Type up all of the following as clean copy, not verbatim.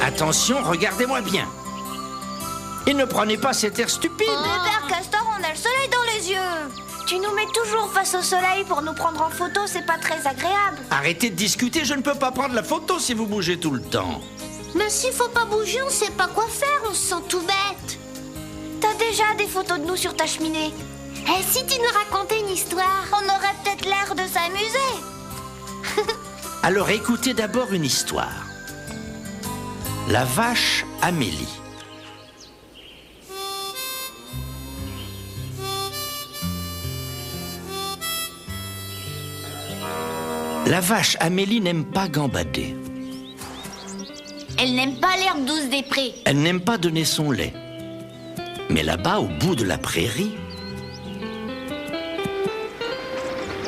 Attention, regardez-moi bien. Et ne prenez pas cet air stupide. Mais Père Castor, on a le soleil dans les yeux. Tu nous mets toujours face au soleil pour nous prendre en photo, c'est pas très agréable. Arrêtez de discuter, je ne peux pas prendre la photo si vous bougez tout le temps. Mais s'il faut pas bouger, on sait pas quoi faire, on se sent tout bête. T'as déjà des photos de nous sur ta cheminée. Et si tu nous racontais une histoire? On aurait peut-être l'air de s'amuser. Alors écoutez d'abord une histoire. La vache Amélie. La vache Amélie n'aime pas gambader. Elle n'aime pas l'herbe douce des prés. Elle n'aime pas donner son lait. Mais là-bas, au bout de la prairie,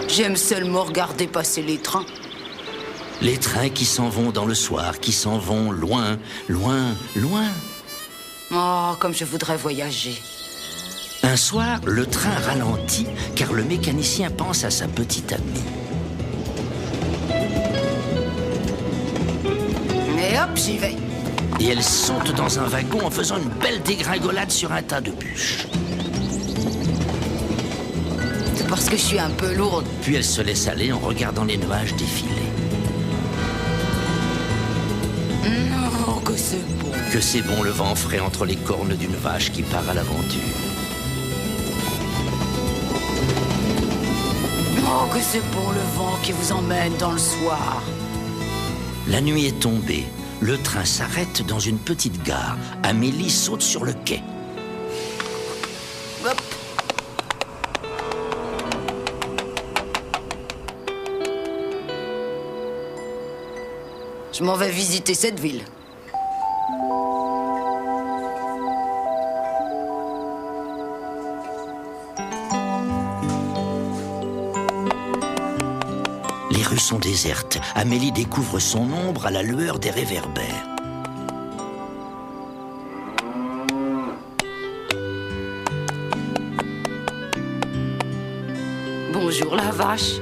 j'aime seulement regarder passer les trains. Les trains qui s'en vont dans le soir, qui s'en vont loin, loin, loin. Oh, comme je voudrais voyager. Un soir, le train ralentit car le mécanicien pense à sa petite amie. Et hop, j'y vais. Et elle saute dans un wagon en faisant une belle dégringolade sur un tas de bûches. C'est parce que je suis un peu lourde. Puis elle se laisse aller en regardant les nuages défiler. Non, que c'est bon. Que c'est bon le vent frais entre les cornes d'une vache qui part à l'aventure. Oh, que c'est bon le vent qui vous emmène dans le soir. La nuit est tombée. Le train s'arrête dans une petite gare. Amélie saute sur le quai. Hop. Je m'en vais visiter cette ville. Les rues sont désertes. Amélie découvre son ombre à la lueur des réverbères. Bonjour la vache.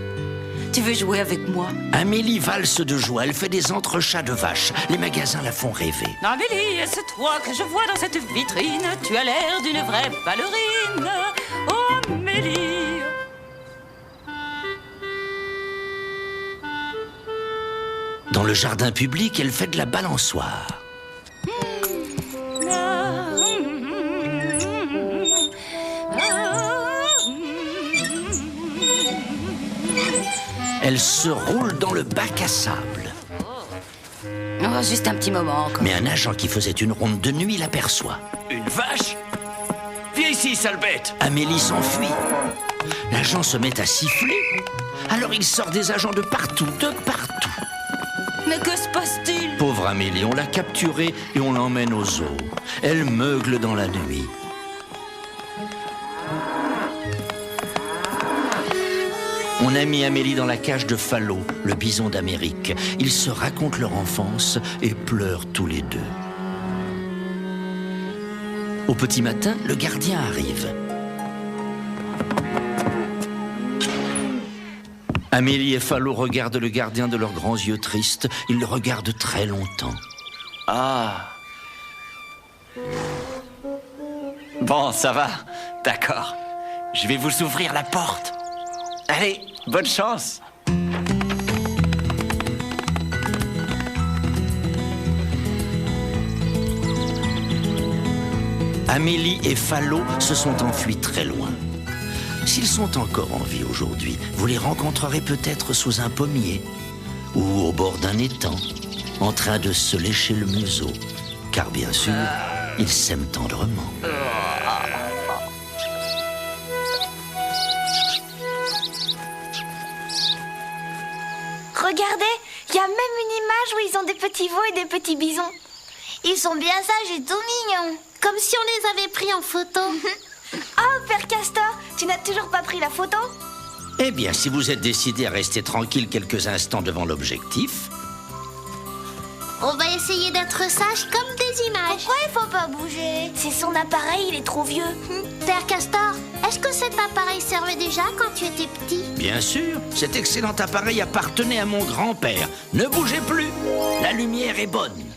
Tu veux jouer avec moi? Amélie valse de joie. Elle fait des entrechats de vaches. Les magasins la font rêver. Amélie, c'est toi que je vois dans cette vitrine. Tu as l'air d'une vraie ballerine. Oh, Amélie. Dans le jardin public, elle fait de la balançoire. Elle se roule dans le bac à sable. Oh, juste un petit moment encore. Mais un agent qui faisait une ronde de nuit l'aperçoit. Une vache? Viens ici, sale bête! Amélie s'enfuit. L'agent se met à siffler. Alors il sort des agents de partout, de partout. Mais que se passe-t-il? Pauvre Amélie, on l'a capturée et on l'emmène au zoo. Elle meugle dans la nuit. On a mis Amélie dans la cage de Fallot, le bison d'Amérique. Ils se racontent leur enfance et pleurent tous les deux. Au petit matin, le gardien arrive. Amélie et Fallot regardent le gardien de leurs grands yeux tristes. Ils le regardent très longtemps. Ah. Bon, ça va. D'accord. Je vais vous ouvrir la porte. Allez, bonne chance. Amélie et Fallot se sont enfuis très loin. S'ils sont encore en vie aujourd'hui, vous les rencontrerez peut-être sous un pommier ou au bord d'un étang, en train de se lécher le museau, car bien sûr, ils s'aiment tendrement. Regardez, il y a même une image où ils ont des petits veaux et des petits bisons. Ils sont bien sages et tout mignons. Comme si on les avait pris en photo. Oh, Père Castor, tu n'as toujours pas pris la photo? Eh bien, si vous êtes décidé à rester tranquille quelques instants devant l'objectif... On va essayer d'être sages comme des images. Pourquoi il faut pas bouger? C'est son appareil, il est trop vieux. Père Castor, est-ce que cet appareil servait déjà quand tu étais petit? Bien sûr, cet excellent appareil appartenait à mon grand-père. Ne bougez plus, la lumière est bonne.